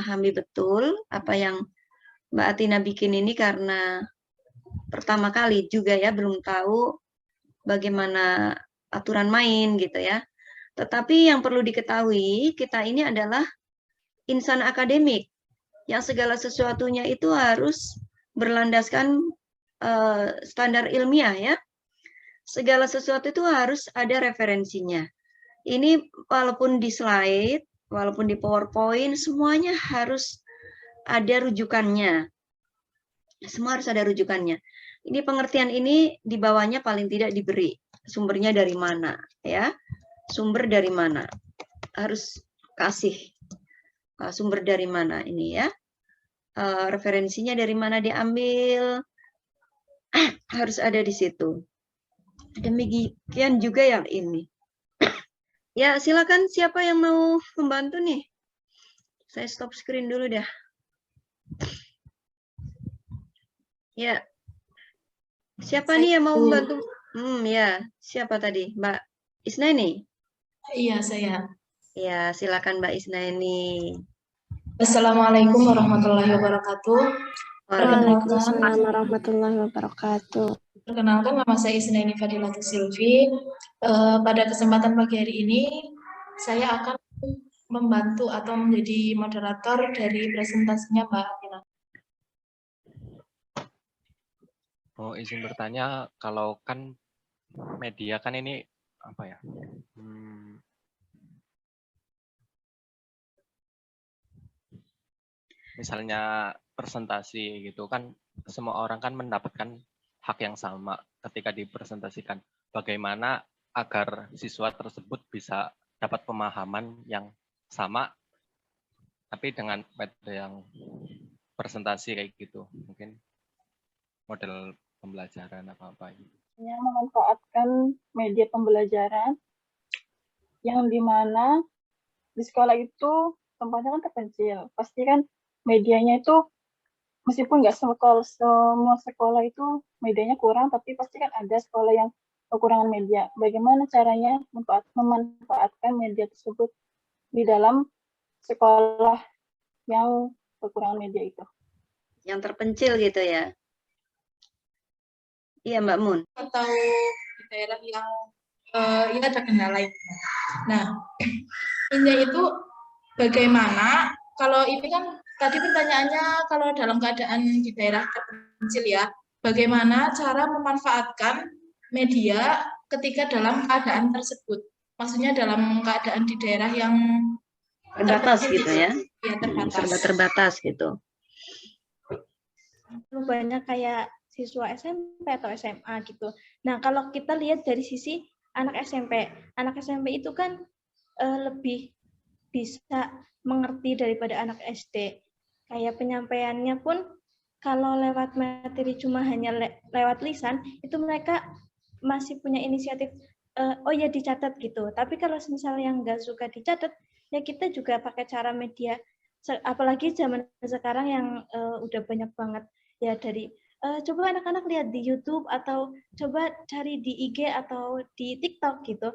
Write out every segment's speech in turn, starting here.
memahami betul apa yang Mbak Atina bikin ini karena pertama kali juga ya, belum tahu bagaimana aturan main gitu ya. Tetapi yang perlu diketahui, kita ini adalah insan akademik yang segala sesuatunya itu harus berlandaskan standar ilmiah ya. Segala sesuatu itu harus ada referensinya. Ini walaupun di slide, walaupun di PowerPoint, semuanya harus ada rujukannya. Semua harus ada rujukannya. Ini pengertian ini di bawahnya paling tidak diberi sumbernya dari mana ya. Sumber dari mana? Harus kasih sumber dari mana ini ya. Referensinya dari mana diambil, harus ada di situ. Demikian juga yang ini. Ya, silakan siapa yang mau membantu nih? Saya stop screen dulu dah. Ya. Siapa nih yang mau membantu? Ya, siapa tadi? Mbak Isnaini? Iya, saya. Ya, silakan Mbak Isnaini. Assalamualaikum warahmatullahi wabarakatuh. Waalaikumsalam warahmatullahi wabarakatuh. Perkenalkan, nama saya Isnaini Fadilatus Silvi. Pada kesempatan pagi hari ini, saya akan membantu atau menjadi moderator dari presentasinya Mbak Atina. Oh, izin bertanya, kalau kan media kan ini apa ya? Misalnya presentasi gitu kan, semua orang kan mendapatkan hak yang sama ketika dipresentasikan. Bagaimana agar siswa tersebut bisa dapat pemahaman yang sama, tapi dengan metode yang presentasi kayak gitu, mungkin model pembelajaran apa-apa gitu. Memanfaatkan media pembelajaran yang dimana di sekolah itu tempatnya kan terpencil. Pasti kan medianya itu meskipun nggak semua sekolah itu medianya kurang, tapi pasti kan ada sekolah yang kekurangan media. Bagaimana caranya memanfaatkan media tersebut di dalam sekolah yang kekurangan media itu? Yang terpencil gitu ya? Iya Mbak Mun. Atau di daerah yang ya ada kendala itu. Nah, ini itu bagaimana kalau ini kan tadi pertanyaannya kalau dalam keadaan di daerah terpencil ya, bagaimana cara memanfaatkan media ketika dalam keadaan tersebut? Maksudnya dalam keadaan di daerah yang terbatas gitu ya? Ya, terbatas. Serba terbatas gitu. Banyak kayak siswa SMP atau SMA gitu. Nah, kalau kita lihat dari sisi anak SMP itu kan lebih bisa mengerti daripada anak SD. Kayak penyampaiannya pun kalau lewat materi cuma hanya lewat lisan, itu mereka masih punya inisiatif, oh ya dicatat gitu. Tapi kalau misalnya yang nggak suka dicatat, ya kita juga pakai cara media. Apalagi zaman sekarang yang udah banyak banget ya dari coba anak-anak lihat di YouTube atau coba cari di IG atau di TikTok gitu.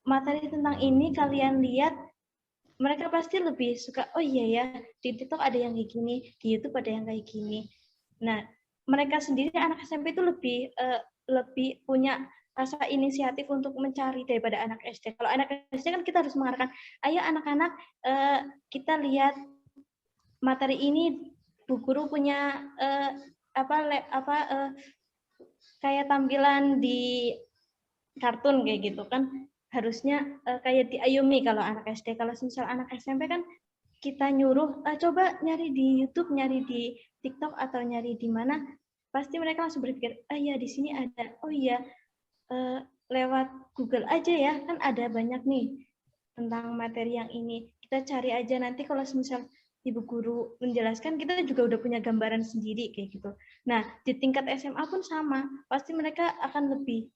Materi tentang ini kalian lihat, mereka pasti lebih suka, oh iya ya, di TikTok ada yang kayak gini, di YouTube ada yang kayak gini. Nah, mereka sendiri anak SMP itu lebih punya rasa inisiatif untuk mencari daripada anak SD. Kalau anak SD kan kita harus mengarahkan, ayo anak-anak kita lihat materi ini, Bu Guru punya kayak tampilan di kartun kayak gitu kan, harusnya kayak diayomi kalau anak SD. Kalau misal anak SMP kan kita nyuruh coba nyari di YouTube, nyari di TikTok atau nyari di mana, pasti mereka langsung berpikir, ya di sini ada, oh iya lewat Google aja ya, kan ada banyak nih tentang materi yang ini, kita cari aja, nanti kalau misal Ibu Guru menjelaskan, kita juga udah punya gambaran sendiri kayak gitu. Nah, di tingkat SMA pun sama, pasti mereka akan lebih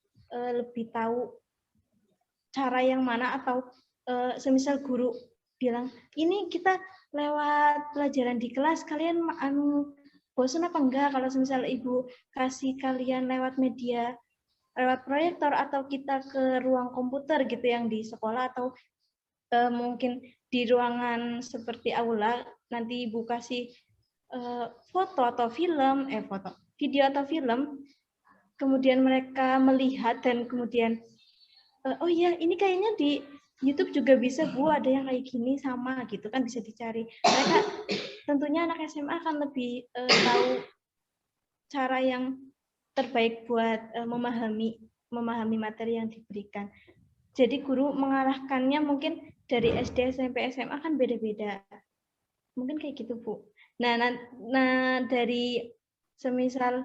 tahu cara yang mana, atau semisal guru bilang, ini kita lewat pelajaran di kelas, kalian bosan apa enggak kalau semisal Ibu kasih kalian lewat media, lewat proyektor, atau kita ke ruang komputer gitu yang di sekolah, atau mungkin di ruangan seperti aula, nanti Ibu kasih foto atau film, video atau film, kemudian mereka melihat dan kemudian oh ya ini kayaknya di YouTube juga bisa Bu, ada yang kayak gini sama gitu kan, bisa dicari. Mereka tentunya anak SMA akan lebih tahu cara yang terbaik buat memahami materi yang diberikan. Jadi guru mengarahkannya mungkin dari SD, SMP, SMA kan beda-beda. Mungkin kayak gitu Bu. Nah dari semisal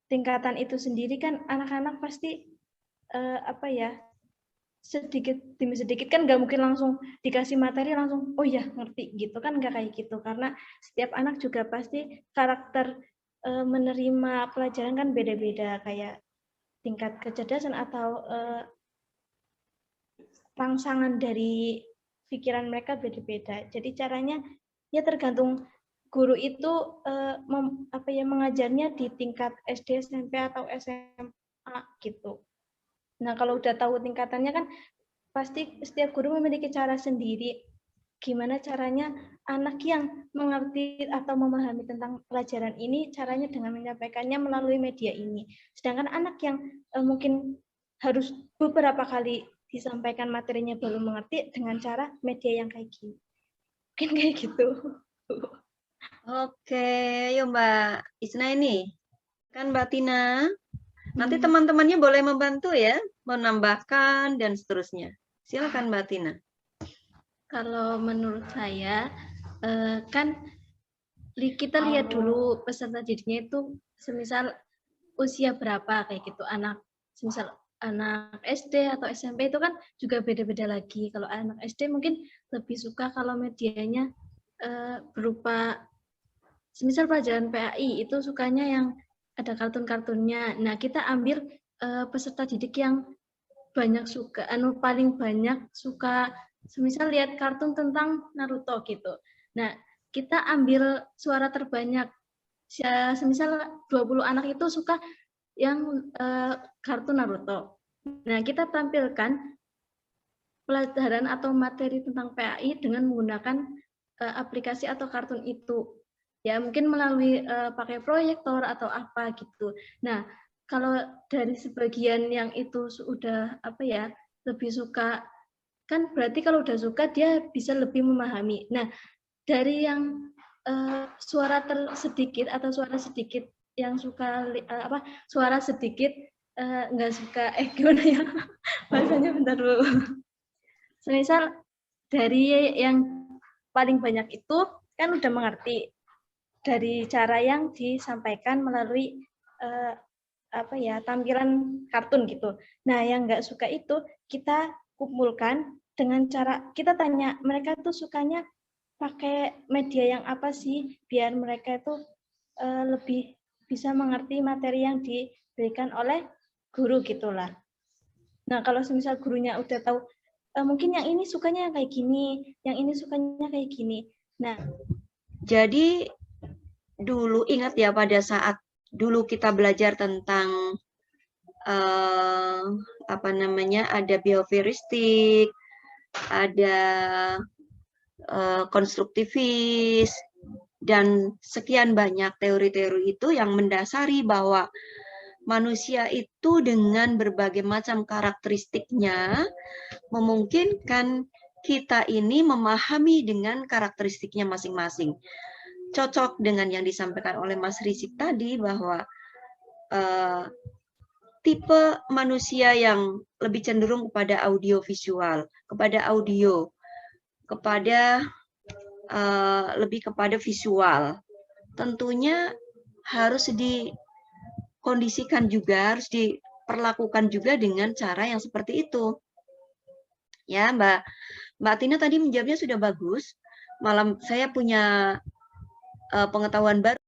tingkatan itu sendiri kan anak-anak pasti sedikit demi sedikit kan nggak mungkin langsung dikasih materi langsung oh ya ngerti gitu kan, nggak kayak gitu, karena setiap anak juga pasti karakter menerima pelajaran kan beda-beda, kayak tingkat kecerdasan atau rangsangan dari pikiran mereka beda-beda. Jadi caranya ya tergantung guru itu mengajarnya di tingkat SD, SMP atau SMA gitu. Nah, kalau udah tahu tingkatannya kan pasti setiap guru memiliki cara sendiri gimana caranya anak yang mengerti atau memahami tentang pelajaran ini caranya dengan menyampaikannya melalui media ini. Sedangkan anak yang mungkin harus beberapa kali disampaikan materinya belum mengerti dengan cara media yang kayak gini. Mungkin kayak gitu. Oke, yuk Mbak Isna ini. Kan Mbak Tina, nanti teman-temannya boleh membantu ya, menambahkan dan seterusnya. Silakan Mbak Tina. Kalau menurut saya, kan kita lihat dulu peserta didiknya itu semisal usia berapa kayak gitu. Semisal anak SD atau SMP itu kan juga beda-beda lagi. Kalau anak SD mungkin lebih suka kalau medianya berupa semisal pelajaran PAI itu sukanya yang ada kartun-kartunnya. Nah, kita ambil peserta didik yang banyak suka, paling banyak suka semisal lihat kartun tentang Naruto gitu. Nah, kita ambil suara terbanyak. Semisal 20 anak itu suka yang kartun Naruto. Nah, kita tampilkan pelajaran atau materi tentang PAI dengan menggunakan aplikasi atau kartun itu. Ya, mungkin melalui pakai proyektor atau apa gitu. Nah, kalau dari sebagian yang itu sudah lebih suka, kan berarti kalau udah suka dia bisa lebih memahami. Nah, dari yang suara sedikit atau suara sedikit yang suka suara sedikit nggak suka gimana ya bahasanya, bentar dulu. Semisal dari yang paling banyak itu kan udah mengerti dari cara yang disampaikan melalui tampilan kartun gitu. Nah, yang nggak suka itu kita kumpulkan dengan cara kita tanya mereka tuh sukanya pakai media yang apa sih biar mereka itu lebih bisa mengerti materi yang diberikan oleh guru gitulah. Nah, kalau semisal gurunya udah tahu mungkin yang ini sukanya kayak gini, yang ini sukanya kayak gini. Nah, jadi dulu ingat ya pada saat dulu kita belajar tentang ada behavioristik, ada konstruktivis, dan sekian banyak teori-teori itu yang mendasari bahwa manusia itu dengan berbagai macam karakteristiknya memungkinkan kita ini memahami dengan karakteristiknya masing-masing. Cocok dengan yang disampaikan oleh Mas Rizky tadi bahwa tipe manusia yang lebih cenderung kepada audiovisual, kepada audio, kepada lebih kepada visual, tentunya harus dikondisikan juga, harus diperlakukan juga dengan cara yang seperti itu. Ya, Mbak Tina tadi menjawabnya sudah bagus. Malam saya punya pengetahuan baru.